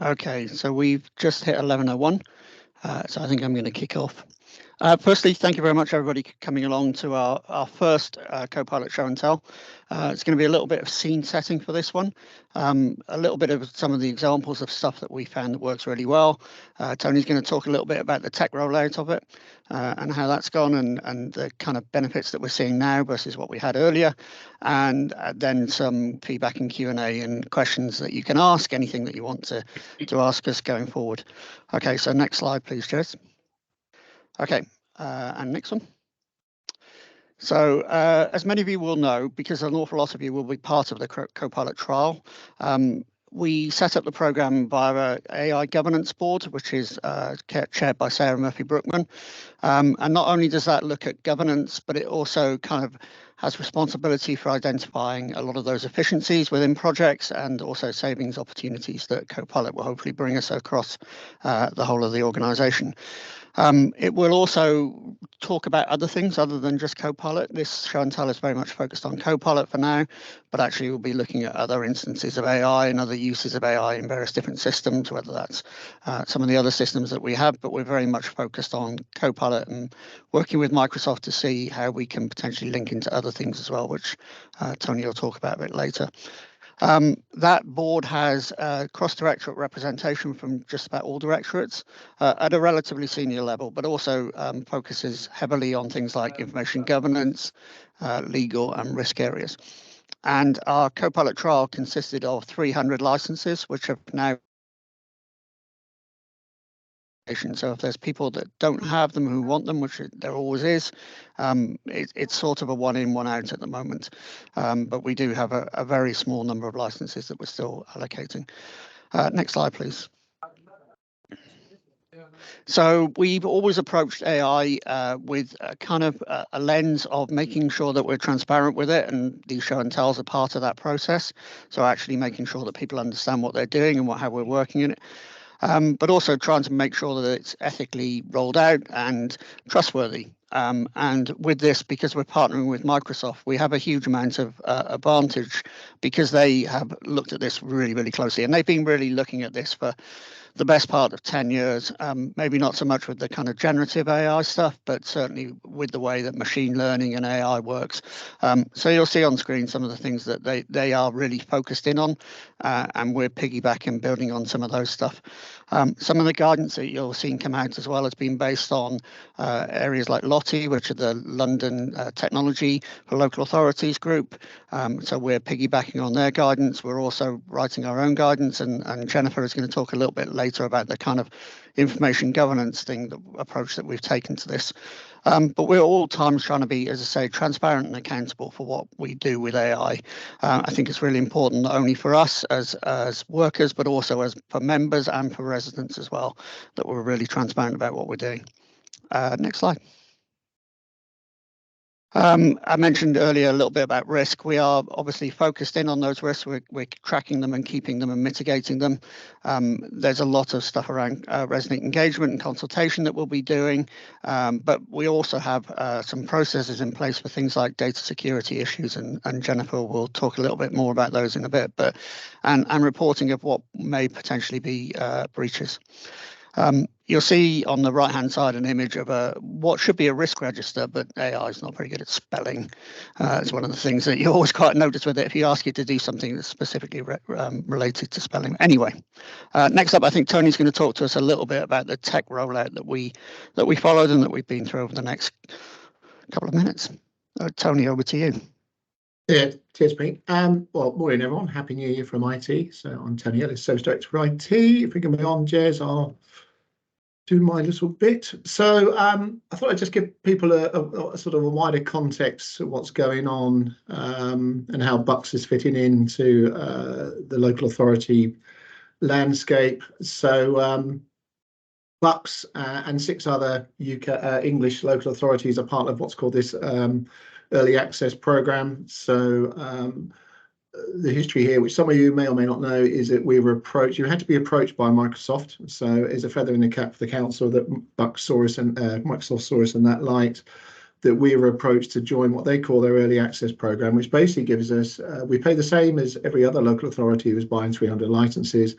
Okay, so we've just hit 11:01, so I think I'm going to kick off. Firstly, thank you very much, everybody, coming along to our first Copilot show and tell. It's going to be a little bit of scene setting for this one, a little bit of some of the examples of stuff that we found that works really well. Tony's going to talk a little bit about the tech rollout of it and how that's gone and the kind of benefits that we're seeing now versus what we had earlier, and then some feedback and Q&A and questions that you can ask, anything that you want to ask us going forward. Okay, so next slide, please, Jez. Okay, and next one. So as many of you will know, because an awful lot of you will be part of the Copilot trial, we set up the program via our AI governance board, which is chaired by Sarah Murphy-Brookman. And not only does that look at governance, but it also kind of has responsibility for identifying a lot of those efficiencies within projects and also savings opportunities that Copilot will hopefully bring us across the whole of the organization. It will also talk about other things other than just Copilot. This show and tell is very much focused on Copilot for now, but actually we'll be looking at other instances of AI and other uses of AI in various different systems, whether that's some of the other systems that we have, but we're very much focused on Copilot and working with Microsoft to see how we can potentially link into other things as well, which Tony will talk about a bit later. That board has cross-directorate representation from just about all directorates at a relatively senior level, but also focuses heavily on things like information governance, legal and risk areas. And our Copilot trial consisted of 300 licenses, which have now. So if there's people that don't have them who want them, which there always is, it's sort of a one in, one out at the moment. But we do have a very small number of licenses that we're still allocating. Next slide, please. So we've always approached AI with a kind of a lens of making sure that we're transparent with it, and these show and tells are part of that process. So actually making sure that people understand what they're doing and how we're working in it. But also trying to make sure that it's ethically rolled out and trustworthy. And with this, because we're partnering with Microsoft, we have a huge amount of advantage because they have looked at this really, really closely. And they've been really looking at this for the best part of 10 years, maybe not so much with the kind of generative AI stuff, but certainly with the way that machine learning and AI works. So you'll see on screen some of the things that they are really focused in on, and we're piggybacking, building on some of those stuff. Some of the guidance that you'll see come out as well has been based on areas like LOTI, which are the London Technology for Local Authorities group. So we're piggybacking on their guidance. We're also writing our own guidance, and Jennifer is going to talk a little bit later about the kind of information governance approach that we've taken to this. But we're all times trying to be, as I say, transparent and accountable for what we do with AI. I think it's really important not only for us as workers, but also for members and for residents as well, that we're really transparent about what we're doing. Next slide. I mentioned earlier a little bit about risk. We are obviously focused in on those risks. We're tracking them and keeping them and mitigating them. There's a lot of stuff around resident engagement and consultation that we'll be doing, but we also have some processes in place for things like data security issues, and Jennifer will talk a little bit more about those in a bit, and reporting of what may potentially be breaches. You'll see on the right-hand side an image of what should be a risk register, but AI is not very good at spelling. It's one of the things that you always quite notice with it if you ask it to do something that's specifically related to spelling. Anyway, next up, I think Tony's going to talk to us a little bit about the tech rollout that we followed and that we've been through over the next couple of minutes. Tony, over to you. Yeah, cheers, Pete. Well, morning, everyone. Happy New Year from IT. So I'm Tony Ellis, Service Director for IT. If we can be on, Jez, I'll do my little bit. So I thought I'd just give people a sort of a wider context of what's going on and how Bucks is fitting into the local authority landscape. So Bucks and 6 other UK English local authorities are part of what's called this early access program. So the history here, which some of you may or may not know, is that we were approached. You had to be approached by Microsoft. So it's a feather in the cap for the council that Bucks saw us and Microsoft saw us in that light, that we were approached to join what they call their early access program, which basically gives us, we pay the same as every other local authority who's buying 300 licenses,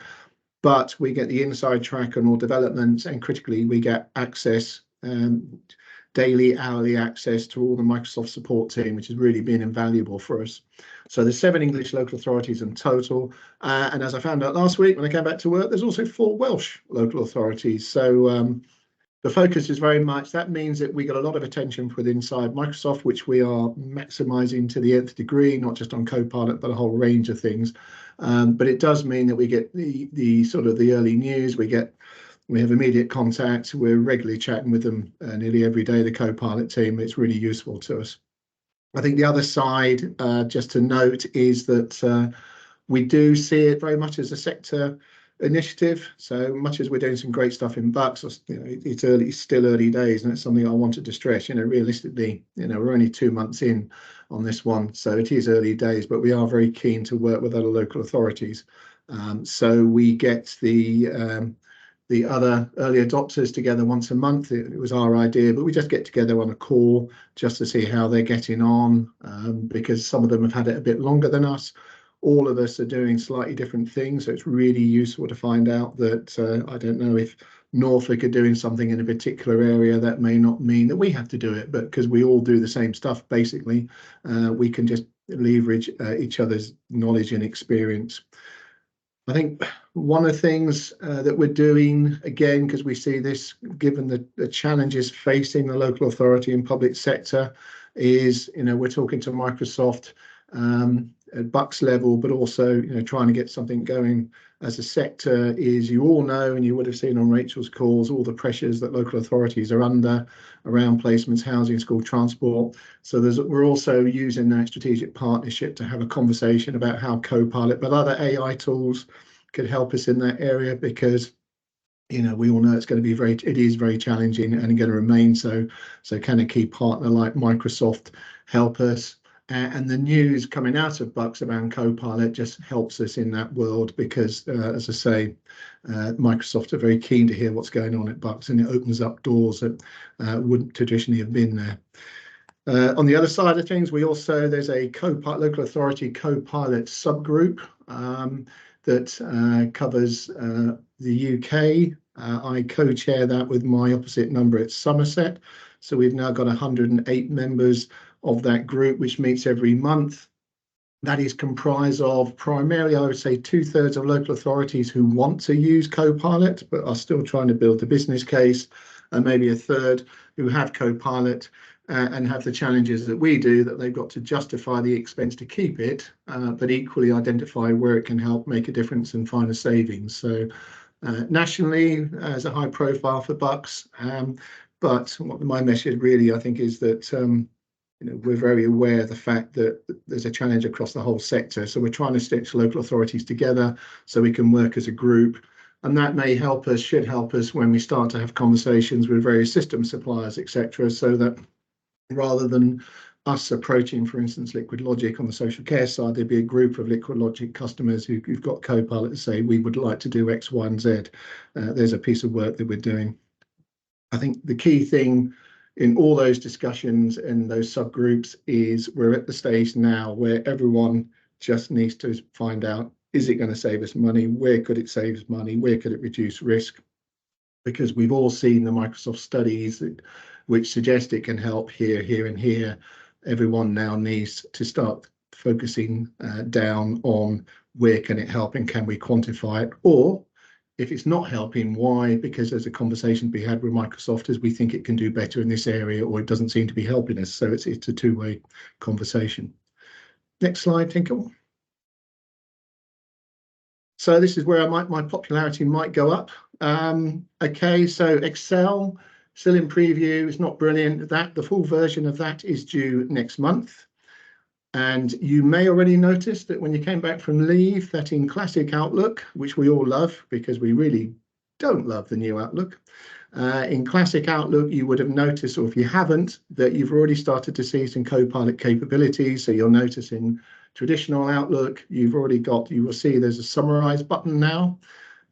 but we get the inside track on all developments, and critically, we get access, daily, hourly access to all the Microsoft support team, which has really been invaluable for us. So there's 7 English local authorities in total. And as I found out last week when I came back to work, there's also 4 Welsh local authorities. So the focus is very much, that means that we got a lot of attention with inside Microsoft, which we are maximizing to the nth degree, not just on Copilot, but a whole range of things. But it does mean that we get the sort of the early news, we have immediate contact, we're regularly chatting with them nearly every day, the Copilot team. It's really useful to us. I think the other side, just to note, is that we do see it very much as a sector initiative. So much as we're doing some great stuff in Bucks, it's still early days, and it's something I wanted to stress. Realistically, we're only 2 months in on this one, so it is early days, but we are very keen to work with other local authorities. So we get the other early adopters together once a month. It was our idea, but we just get together on a call just to see how they're getting on, because some of them have had it a bit longer than us. All of us are doing slightly different things, so it's really useful to find out that I don't know if Norfolk are doing something in a particular area. That may not mean that we have to do it, but because we all do the same stuff, basically, we can just leverage each other's knowledge and experience. I think one of the things that we're doing, again, because we see this, given the challenges facing the local authority and public sector, is, we're talking to Microsoft at Bucks level, but also, trying to get something going as a sector. Is, you all know, and you would have seen on Rachel's calls, all the pressures that local authorities are under around placements, housing, school transport. So we're also using that strategic partnership to have a conversation about how Copilot, but other AI tools could help us in that area, because we all know it is very challenging and going to remain so. So can a key partner like Microsoft help us? And the news coming out of Bucks around Copilot just helps us in that world, because, as I say, Microsoft are very keen to hear what's going on at Bucks, and it opens up doors that wouldn't traditionally have been there. On the other side of things, there's a local authority Copilot subgroup that covers the UK. I co-chair that with my opposite number at Somerset. So we've now got 108 members of that group, which meets every month. That is comprised of primarily, I would say, 2/3 of local authorities who want to use Copilot, but are still trying to build the business case, and maybe 1/3 who have Copilot and have the challenges that we do, that they've got to justify the expense to keep it, but equally identify where it can help make a difference and find a savings. So nationally, as a high profile for Bucks, but what my message really, I think, is that we're very aware of the fact that there's a challenge across the whole sector. So we're trying to stitch local authorities together so we can work as a group. And that may help us, should help us, when we start to have conversations with various system suppliers, etc. So that rather than us approaching, for instance, Liquid Logic on the social care side, there'd be a group of Liquid Logic customers who've got Copilot to say, we would like to do X, Y, and Z. There's a piece of work that we're doing. I think the key thing in all those discussions and those subgroups is we're at the stage now where everyone just needs to find out, is it going to save us money? Where could it save us money? Where could it reduce risk? Because we've all seen the Microsoft studies which suggest it can help here, here, and here. Everyone now needs to start focusing down on where can it help and can we quantify it? Or if it's not helping, why? Because there's a conversation to be had with Microsoft as we think it can do better in this area, or it doesn't seem to be helping us. So it's a two-way conversation. Next slide, Tinkle. So this is where my popularity might go up. Okay, so Excel, still in preview. It's not brilliant. The full version of that is due next month. And you may already notice that when you came back from leave, that in classic Outlook, which we all love because we really don't love the new Outlook, in classic Outlook, you would have noticed, or if you haven't, that you've already started to see some Copilot capabilities. So you'll notice in traditional Outlook, you will see there's a summarize button now,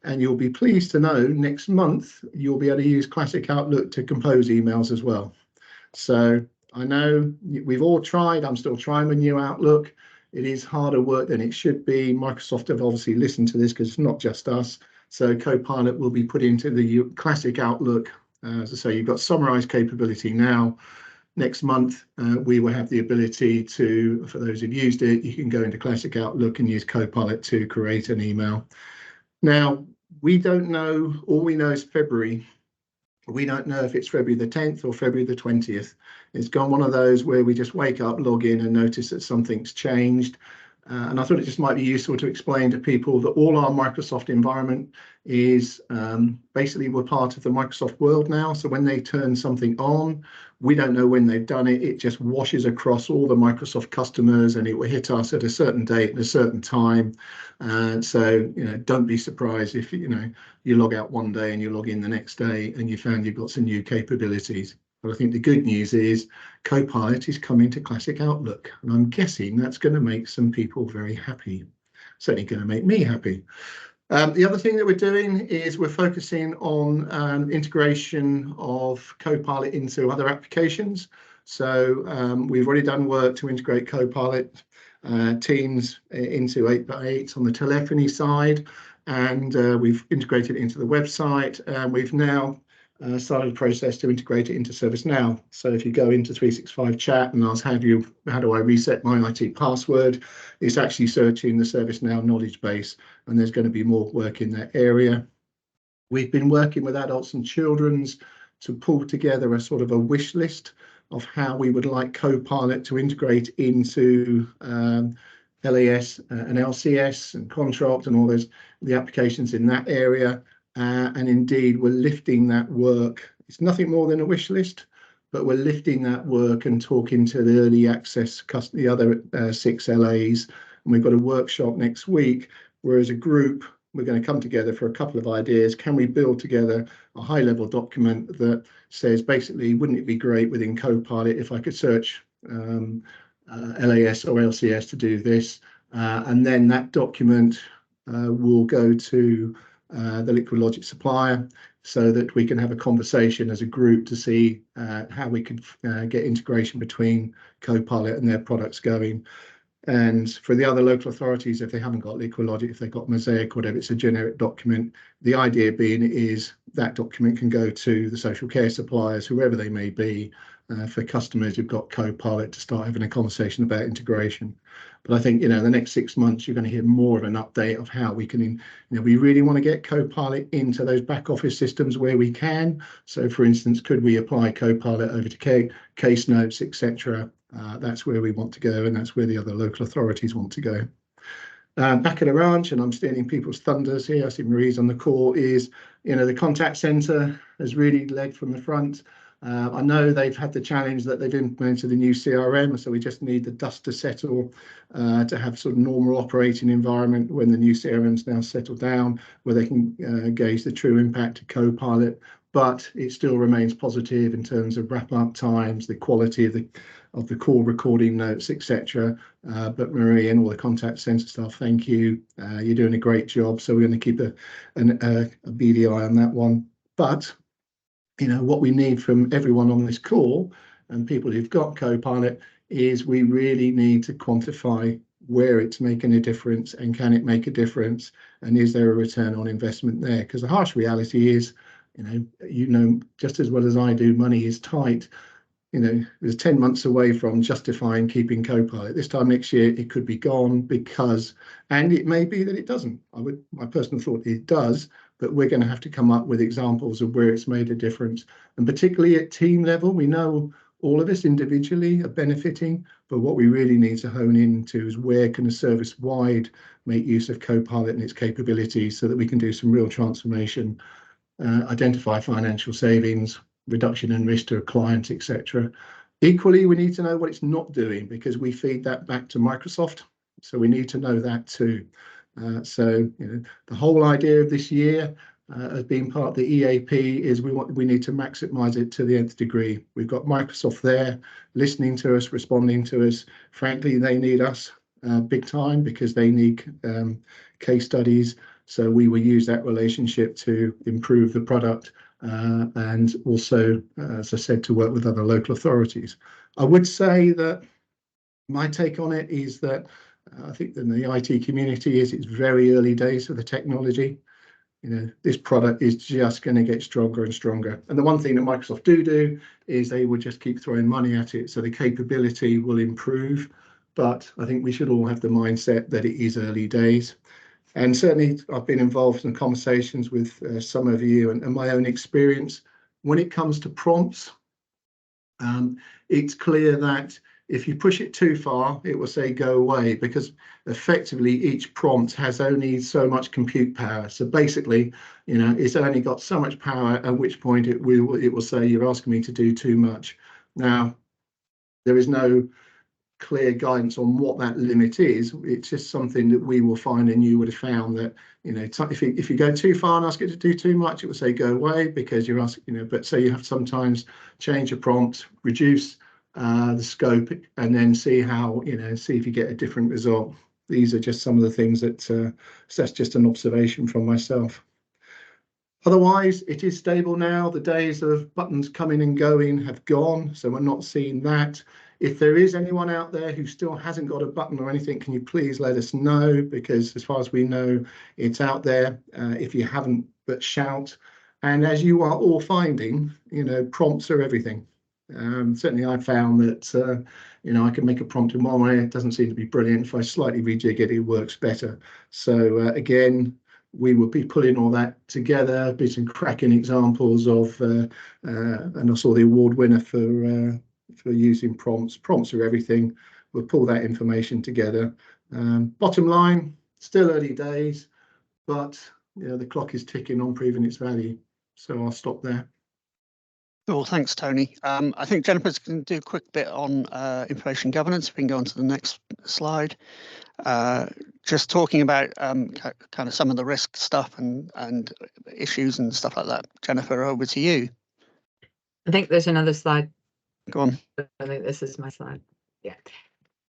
and you'll be pleased to know next month, you'll be able to use classic Outlook to compose emails as well. So I know we've all tried. I'm still trying with new Outlook. It is harder work than it should be. Microsoft have obviously listened to this because it's not just us. So Copilot will be put into the classic Outlook. As I say, you've got summarized capability now. Next month, we will have the ability to, for those who've used it, you can go into classic Outlook and use Copilot to create an email. Now, we don't know, all we know is February. We don't know if it's February the 10th or February the 20th. It's gone one of those where we just wake up, log in and notice that something's changed. And I thought it just might be useful to explain to people that all our Microsoft environment is basically we're part of the Microsoft world now. So when they turn something on, we don't know when they've done it. It just washes across all the Microsoft customers and it will hit us at a certain date and a certain time. And so, don't be surprised if, you log out one day and you log in the next day and you found you've got some new capabilities. But I think the good news is Copilot is coming to Classic Outlook, and I'm guessing that's going to make some people very happy. Certainly going to make me happy. The other thing that we're doing is we're focusing on integration of Copilot into other applications. So we've already done work to integrate Copilot Teams into 8x8 on the telephony side, and we've integrated it into the website, and we've now started a process to integrate it into ServiceNow. So if you go into 365 chat and ask how do I reset my IT password, it's actually searching the ServiceNow knowledge base, and there's going to be more work in that area. We've been working with adults and children's to pull together a sort of a wish list of how we would like Copilot to integrate into LAS and LCS and Contract and all the applications in that area. And indeed, we're lifting that work. It's nothing more than a wish list, but we're lifting that work and talking to the early access, the other 6 LAs. And we've got a workshop next week where, as a group, we're going to come together for a couple of ideas. Can we build together a high-level document that says, basically, wouldn't it be great within Copilot if I could search LAS or LCS to do this? And then that document will go to the Liquid Logic supplier so that we can have a conversation as a group to see how we can get integration between Copilot and their products going. And for the other local authorities, if they haven't got Liquid Logic, if they've got Mosaic or whatever, it's a generic document. The idea being is that document can go to the social care suppliers, whoever they may be, for customers who've got Copilot to start having a conversation about integration. But I think, the next 6 months, you're going to hear more of an update of how we can, we really want to get Copilot into those back office systems where we can. So, for instance, could we apply Copilot over to case notes, etc.? That's where we want to go, and that's where the other local authorities want to go. Back at the ranch, and I'm stealing people's thunders here, I see Marie's on the call, is, the contact centre has really led from the front. I know they've had the challenge that they've implemented a new CRM, so we just need the dust to settle to have sort of normal operating environment when the new CRM's now settled down, where they can gauge the true impact of Copilot. But it still remains positive in terms of wrap-up times, the quality of the call recording notes, etc. But Marie and all the contact centre staff, thank you. You're doing a great job. So we're going to keep a beady eye on that one. But what we need from everyone on this call and people who've got Copilot is we really need to quantify where it's making a difference and can it make a difference, and is there a return on investment there? Because the harsh reality is, just as well as I do, money is tight. There's 10 months away from justifying keeping Copilot. This time next year, it could be gone and it may be that it doesn't. My personal thought, it does, but we're going to have to come up with examples of where it's made a difference. And particularly at team level, we know all of us individually are benefiting, but what we really need to hone into is where can a service wide make use of Copilot and its capabilities so that we can do some real transformation, identify financial savings, reduction in risk to a client, etc. Equally, we need to know what it's not doing, because we feed that back to Microsoft. So we need to know that too. The whole idea of this year as being part of the EAP is we need to maximize it to the nth degree. We've got Microsoft there listening to us, responding to us. Frankly, they need us big time because they need case studies. So we will use that relationship to improve the product and also, as I said, to work with other local authorities. I would say that my take on it is that I think that in the IT community it's very early days for the technology. this product is just going to get stronger and stronger. And the one thing that Microsoft do is they will just keep throwing money at it, so the capability will improve. But I think we should all have the mindset that it is early days. And certainly I've been involved in conversations with some of you, and my own experience when it comes to prompts. It's clear that if you push it too far, it will say go away, because effectively each prompt has only so much compute power. So basically, it's only got so much power, at which point it will say you're asking me to do too much. Now, there is no clear guidance on what that limit is. It's just something that we will find, and you would have found that if you go too far and ask it to do too much, it will say go away, because you're asking, but so you have to sometimes change a prompt, reduce the scope, and then see how, see if you get a different result. These are just some of the things that so that's just an observation from myself. Otherwise, it is stable now. The days of buttons coming and going have gone, so we're not seeing that. If there is anyone out there who still hasn't got a button or anything, can you please let us know? Because as far as we know, it's out there. If you haven't, but shout. And as you are all finding, prompts are everything. Certainly I found that, I can make a prompt in one way. It doesn't seem to be brilliant. If I slightly rejig it, it works better. So again, we will be pulling all that together, be some cracking examples of, and I saw the award winner for using prompts. Prompts are everything. We'll pull that information together. Bottom line, still early days, but the clock is ticking on proving its value. So I'll stop there. Cool, thanks, Tony. I think Jennifer's going to do a quick bit on information governance. If we can go on to the next slide. Just talking about kind of some of the risk stuff and issues and stuff like that. Jennifer, over to you. I think there's another slide. Go on. I think this is my slide. Yeah,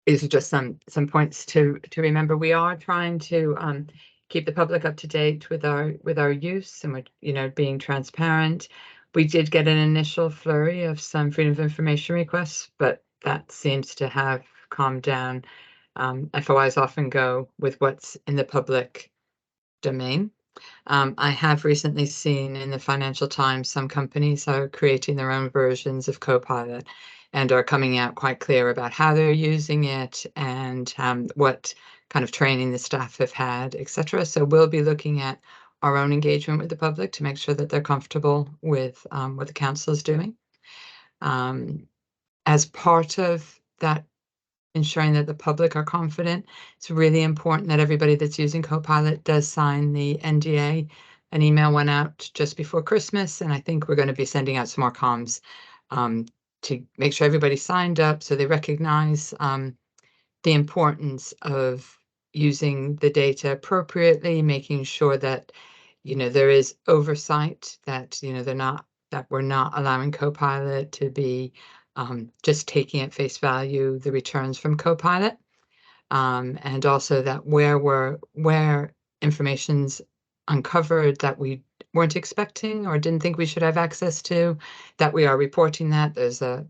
these are just some points to remember. We are trying to keep the public up to date with our use, and we're being transparent. We did get an initial flurry of some freedom of information requests, but that seems to have calmed down. FOIs often go with what's in the public domain. I have recently seen in the Financial Times some companies are creating their own versions of Copilot and are coming out quite clear about how they're using it and what kind of training the staff have had, etc. So we'll be looking at our own engagement with the public to make sure that they're comfortable with what the council is doing. As part of that, ensuring that the public are confident, it's really important that everybody that's using Copilot does sign the NDA. An email went out just before Christmas, and I think we're going to be sending out some more comms to make sure everybody signed up so they recognize the importance of using the data appropriately, making sure that there is oversight, that we're not allowing Copilot to be just taking at face value the returns from Copilot, and also that where information's uncovered that we weren't expecting or didn't think we should have access to, that we are reporting that. There's a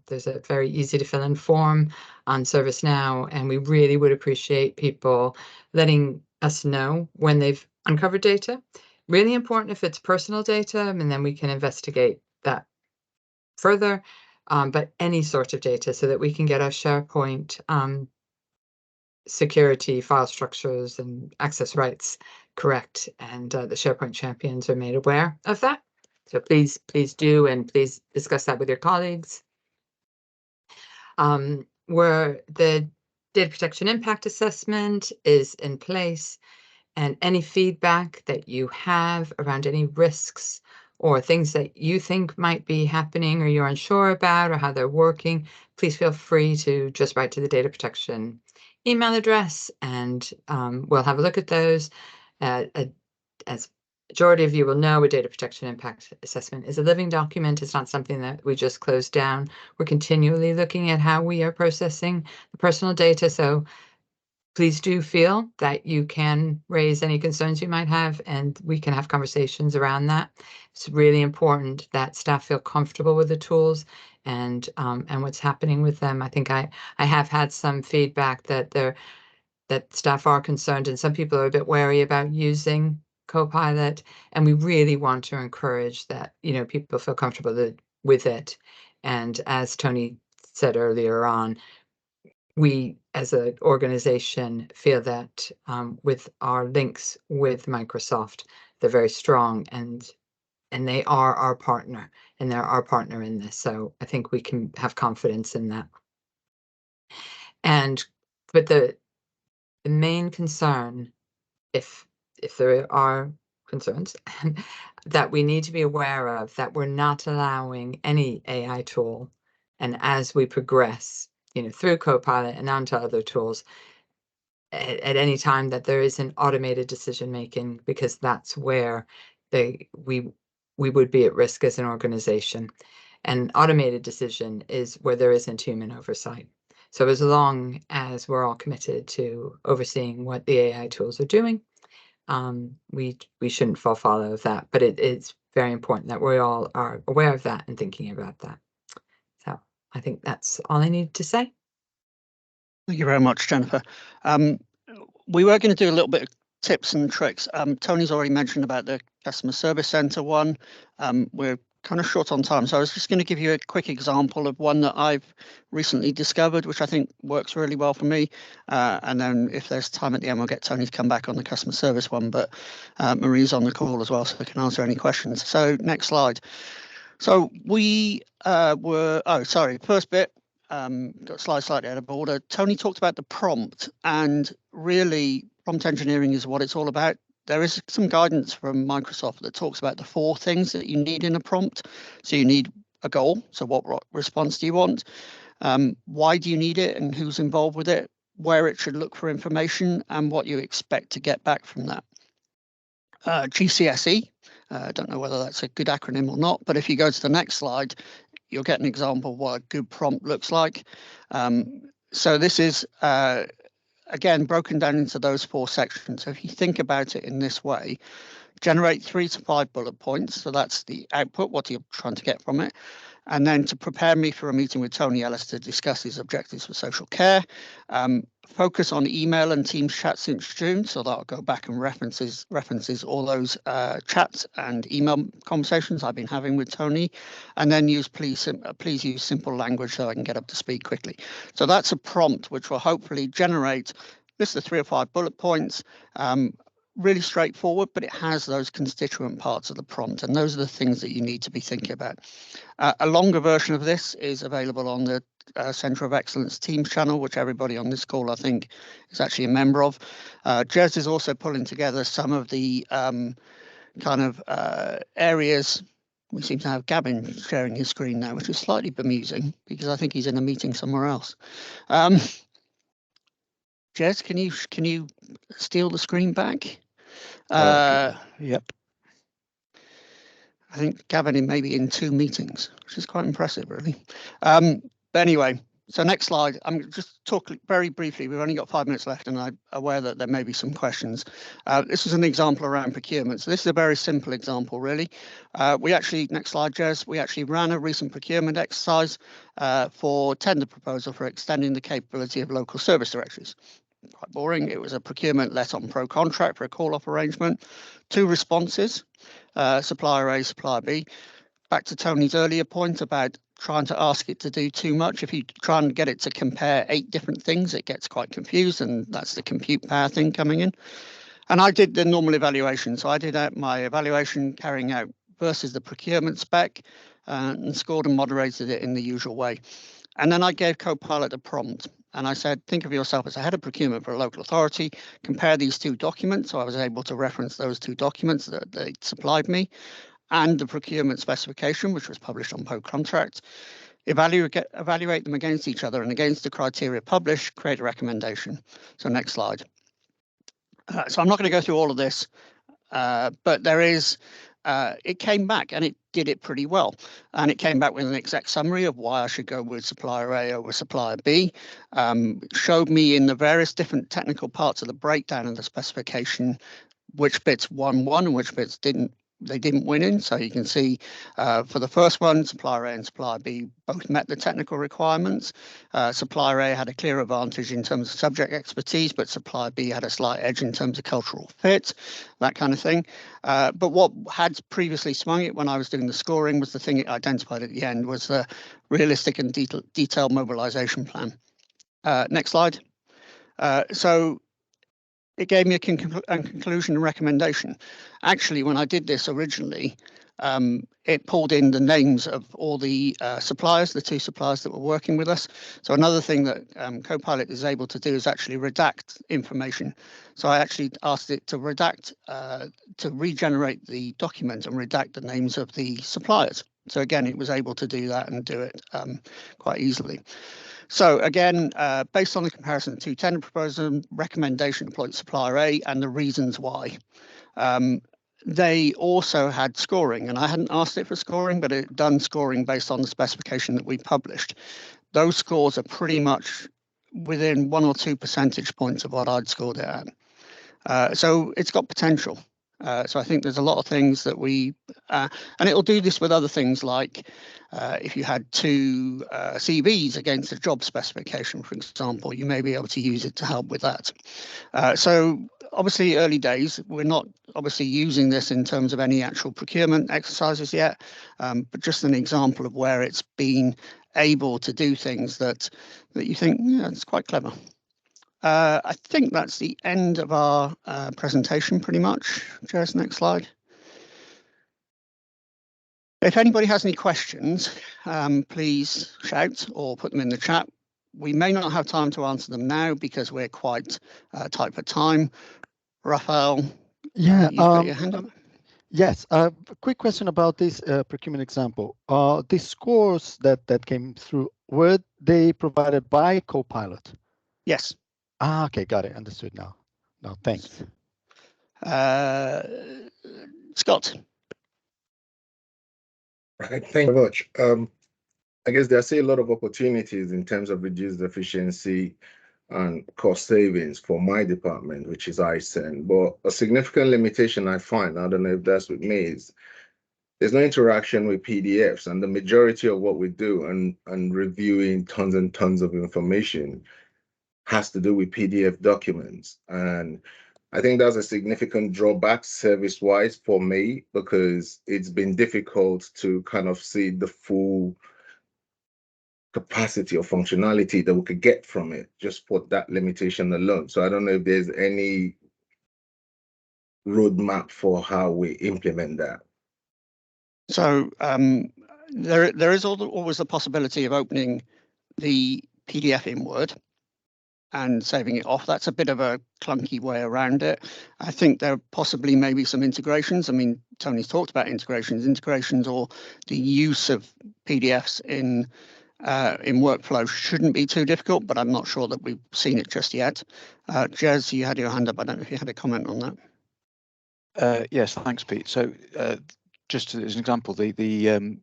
very easy to fill in form on ServiceNow, and we really would appreciate people letting us know when they've uncovered data. Really important if it's personal data, and then we can investigate that further. But any sort of data, so that we can get our SharePoint security, file structures, and access rights correct, and the SharePoint champions are made aware of that. So please do, and please discuss that with your colleagues. Where the data protection impact assessment is in place, and any feedback that you have around any risks or things that you think might be happening or you're unsure about or how they're working, please feel free to just write to the data protection email address, and we'll have a look at those. As majority of you will know, a data protection impact assessment is a living document. It's not something that we just close down. We're continually looking at how we are processing the personal data. So please do feel that you can raise any concerns you might have, and we can have conversations around that. It's really important that staff feel comfortable with the tools and what's happening with them. I think I have had some feedback that staff are concerned, and some people are a bit wary about using Copilot, and we really want to encourage that, people feel comfortable with it. And as Tony said earlier on, we as an organization feel that with our links with Microsoft, they're very strong, and they are our partner, and they're our partner in this. So I think we can have confidence in that. But the main concern, if there are concerns that we need to be aware of, that we're not allowing any AI tool, and as we progress, through Copilot and onto other tools, at any time, that there isn't automated decision making, because that's where we would be at risk as an organization. And automated decision is where there isn't human oversight. So as long as we're all committed to overseeing what the AI tools are doing, we shouldn't fall foul of that. But it's very important that we all are aware of that and thinking about that. So I think that's all I need to say. Thank you very much, Jennifer. We were going to do a little bit of tips and tricks. Tony's already mentioned about the customer service center one. We're kind of short on time, so I was just going to give you a quick example of one that I've recently discovered, which I think works really well for me. And then if there's time at the end, we'll get Tony to come back on the customer service one, but Marie's on the call as well, so I can answer any questions. So next slide. So we first bit, got slide slightly out of order. Tony talked about the prompt, and really prompt engineering is what it's all about. There is some guidance from Microsoft that talks about the 4 things that you need in a prompt. So you need a goal. So what response do you want? Why do you need it and who's involved with it? Where it should look for information and what you expect to get back from that. GCSE, I don't know whether that's a good acronym or not, but if you go to the next slide, you'll get an example of what a good prompt looks like. So this is, again, broken down into those 4 sections. So if you think about it in this way, generate 3 to 5 bullet points. So that's the output, what you're trying to get from it. And then to prepare me for a meeting with Tony Ellis to discuss his objectives for social care. Focus on email and Teams chats since June, so that'll go back and references all those chats and email conversations I've been having with Tony, and then please use simple language so I can get up to speed quickly. So that's a prompt which will hopefully generate list of 3 or 5 bullet points. Really straightforward, but it has those constituent parts of the prompt, and those are the things that you need to be thinking about. A longer version of this is available on the Centre of Excellence Teams channel, which everybody on this call, I think, is actually a member of. Jez is also pulling together some of the areas. We seem to have Gavin sharing his screen now, which is slightly bemusing because I think he's in a meeting somewhere else. Jez, can you steal the screen back? Yep. I think Gavin may be in 2 meetings, which is quite impressive, really. But anyway, so next slide. I'm just talking very briefly. We've only got 5 minutes left, and I'm aware that there may be some questions. This is an example around procurement. So this is a very simple example, really. We actually, next slide, Jez, we actually ran a recent procurement exercise for tender proposal for extending the capability of local service directories. Quite boring. It was a procurement let on pro contract for a call-off arrangement. 2 responses, supplier A, supplier B. Back to Tony's earlier point about trying to ask it to do too much. If you try and get it to compare 8 different things, it gets quite confused, and that's the compute power thing coming in. And I did the normal evaluation. So I did my evaluation carrying out versus the procurement spec and scored and moderated it in the usual way. And then I gave Copilot a prompt. And I said, think of yourself as a head of procurement for a local authority, compare these 2 documents. So I was able to reference those 2 documents that they supplied me and the procurement specification, which was published on Pro Contract. Evaluate them against each other and against the criteria published, create a recommendation. So next slide. So I'm not going to go through all of this, but there is, it came back and it did it pretty well. And it came back with an exact summary of why I should go with supplier A over supplier B. Showed me in the various different technical parts of the breakdown of the specification which bits won and which bits didn't they didn't win in. So you can see for the first one, supplier A and supplier B both met the technical requirements. Supplier A had a clear advantage in terms of subject expertise, but supplier B had a slight edge in terms of cultural fit, that kind of thing. But what had previously swung it when I was doing the scoring was the thing it identified at the end was the realistic and detailed mobilization plan. Next slide. So it gave me a conclusion and recommendation. Actually, when I did this originally, it pulled in the names of all the suppliers, the 2 suppliers that were working with us. So another thing that Copilot is able to do is actually redact information. So I actually asked it to redact, to regenerate the document and redact the names of the suppliers. So again, it was able to do that and do it quite easily. So again, based on the comparison of 2 tender proposals, recommendation employed supplier A and the reasons why. They also had scoring, and I hadn't asked it for scoring, but it done scoring based on the specification that we published. Those scores are pretty much within 1 or 2 percentage points of what I'd scored it at. So it's got potential. So I think there's a lot of things that we, and it'll do this with other things like if you had 2 CVs against a job specification, for example, you may be able to use it to help with that. So obviously early days, we're not obviously using this in terms of any actual procurement exercises yet, but just an example of where it's been able to do things that you think, yeah, it's quite clever. I think that's the end of our presentation pretty much. Jez, next slide. If anybody has any questions, please shout or put them in the chat. We may not have time to answer them now because we're quite tight for time. Raphael, Yeah, you've got your hand up. Yes, a quick question about this procurement example. The scores that came through, were they provided by Copilot? Yes. Ah, okay, got it. Understood now. No, thanks. Scott. Right, thank you very much. I guess there are still a lot of opportunities in terms of reduced efficiency and cost savings for my department, which is ISEN. But a significant limitation I find, I don't know if that's with me, is there's no interaction with PDFs, and the majority of what we do and reviewing tons and tons of information has to do with PDF documents. And I think that's a significant drawback service-wise for me, because it's been difficult to kind of see the full capacity or functionality that we could get from it just for that limitation alone. So I don't know if there's any roadmap for how we implement that. So there is always the possibility of opening the PDF in Word and saving it off. That's a bit of a clunky way around it. I think there possibly may be some integrations. I mean, Tony's talked about integrations or the use of PDFs in workflow shouldn't be too difficult, but I'm not sure that we've seen it just yet. Jez, you had your hand up. I don't know if you had a comment on that. Yes, thanks, Pete. So just as an example, the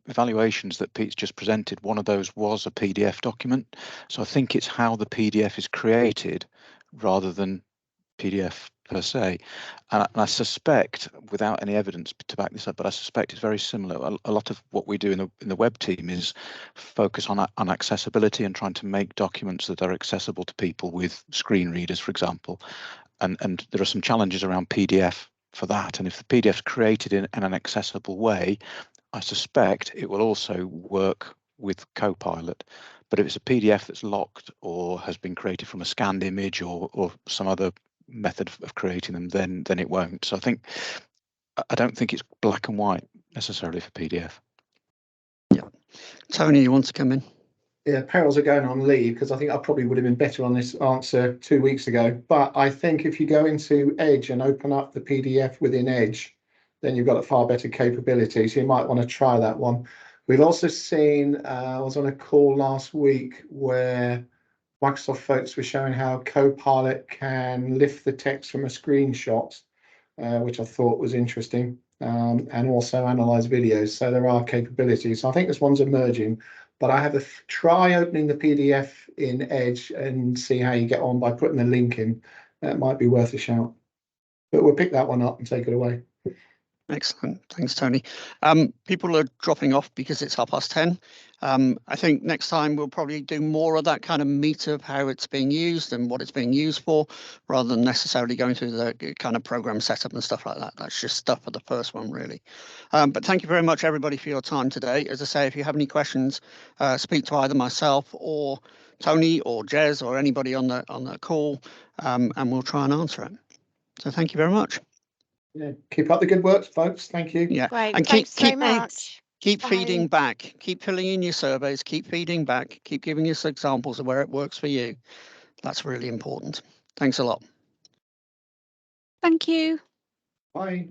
evaluations that Pete's just presented, one of those was a PDF document. So I think it's how the PDF is created rather than PDF per se. And I suspect, without any evidence to back this up, but I suspect it's very similar. A lot of what we do in the web team is focus on accessibility and trying to make documents that are accessible to people with screen readers, for example. And there are some challenges around PDF for that. And if the PDF is created in an accessible way, I suspect it will also work with Copilot. But if it's a PDF that's locked or has been created from a scanned image or some other method of creating them, then it won't. So I don't think it's black and white necessarily for PDF. Yeah. Tony, you want to come in? Yeah, perils are going on leave, because I think I probably would have been better on this answer 2 weeks ago. But I think if you go into Edge and open up the PDF within Edge, then you've got a far better capability. So you might want to try that one. We've also seen, I was on a call last week where Microsoft folks were showing how Copilot can lift the text from a screenshot, which I thought was interesting, and also analyze videos. So there are capabilities. So I think this one's emerging. But I have a try opening the PDF in Edge and see how you get on by putting a link in. That might be worth a shout. But we'll pick that one up and take it away. Excellent. Thanks, Tony. People are dropping off because it's 10:30. I think next time we'll probably do more of that kind of meat of how it's being used and what it's being used for, rather than necessarily going through the kind of program setup and stuff like that. That's just stuff for the first one, really. But thank you very much, everybody, for your time today. As I say, if you have any questions, speak to either myself or Tony or Jez or anybody on the call, and we'll try and answer it. So thank you very much. Yeah, keep up the good work, folks. Thank you. Yeah, Great. and Thanks so keep much. keep Bye. feeding back, keep filling in your surveys, keep feeding back, keep giving us examples of where it works for you. That's really important. Thanks a lot. Thank you. Bye.